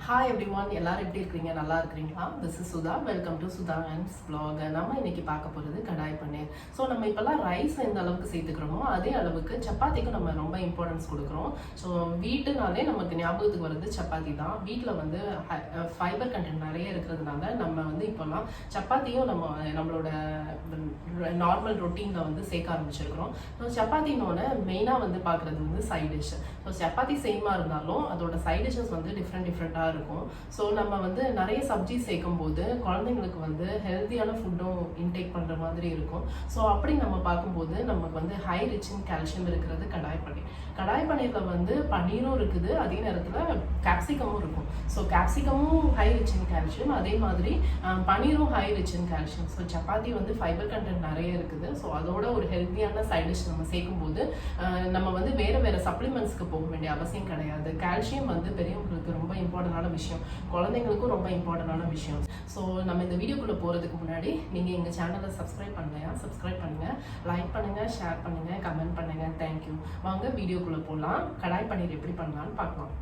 Hi everyone, எல்லாரும் எப்படி இருக்கீங்க? நல்லா இருக்கீங்களா? This is Sudha. Welcome to Sudha and's vlog. நம்ம இன்னைக்கு பார்க்க போறது கடாய் பன்னீர். சோ நம்ம இப்பலாம் ரைஸ் எந்த அளவுக்கு சேர்த்துக்கிறோமோ அதே அளவுக்கு சப்பாத்திக்கு நம்ம ரொம்ப இம்பார்ட்டன்ஸ் கொடுக்கிறோம். சோ வீட்டுனாலே நமக்கு ஞாபகத்துக்கு வருது சப்பாத்தி தான். வீட்ல வந்து ஃபைபர் கண்டென்ட் நிறைய இருக்கிறதுனால நம்ம வந்து இப்பலாம் சப்பாத்தியும் நம்மளோட நார்மல் ரொட்டீன்ல வந்து சேர்க்க ஆரம்பிச்சிருக்கிறோம். ஸோ சப்பாத்தினோட மெயினா வந்து பார்க்குறது வந்து சைட் டிஷ். ஸோ சப்பாத்தி சேமா இருந்தாலும் அதோட சைட் டிஷ்ஷஸ் வந்து டிஃப்ரெண்டாக இருக்கும். ஸோ நம்ம வந்து நிறைய சப்ஜி சேர்க்கும் போது குழந்தைங்களுக்கு வந்து ஹெல்த்தியான ஃபுட்டும் இன்டேக் பண்ணுற மாதிரி இருக்கும். ஸோ அப்படி நம்ம பார்க்கும்போது நமக்கு வந்து ஹை ரிச் இன் கால்சியம் இருக்கிறது கடாய் பன்னீர். கடாய் பன்னீரில் வந்து பன்னீரும் இருக்குது, அதே நேரத்தில் கேப்சிகமும் இருக்கும். ஸோ கேப்சிகமும் ஹை ரிச் இன் கால்சியம், அதே மாதிரி பன்னீரும் high rich in calcium. So சப்பாத்தி வந்து ஃபைபர் கண்டென்ட் நிறைய இருக்குது. ஸோ அதோட ஒரு ஹெல்த்தியான சைட் டிஷ் நம்ம சேர்க்கும்போது நம்ம வந்து வேறு சப்ளிமெண்ட்ஸ்க்கு போக வேண்டிய அவசியம் கிடையாது. கால்சியம் வந்து பெரியவங்களுக்கு ரொம்ப இம்பார்ட்டன்டான விஷயம், குழந்தைங்களுக்கும் ரொம்ப இம்பார்ட்டன்டான விஷயம். ஸோ நம்ம இந்த வீடியோக்குள்ளே போகிறதுக்கு முன்னாடி நீங்கள் எங்கள் சேனலை சப்ஸ்கிரைப் பண்ணலையா? சப்ஸ்கிரைப் பண்ணுங்கள், லைக் பண்ணுங்கள், ஷேர் பண்ணுங்கள், கமெண்ட் பண்ணுங்கள். தேங்க்யூ. வாங்க வீடியோக்குள்ளே போகலாம். கடாய் பன்னீர் எப்படி பண்ணலான்னு பார்க்கலாம்.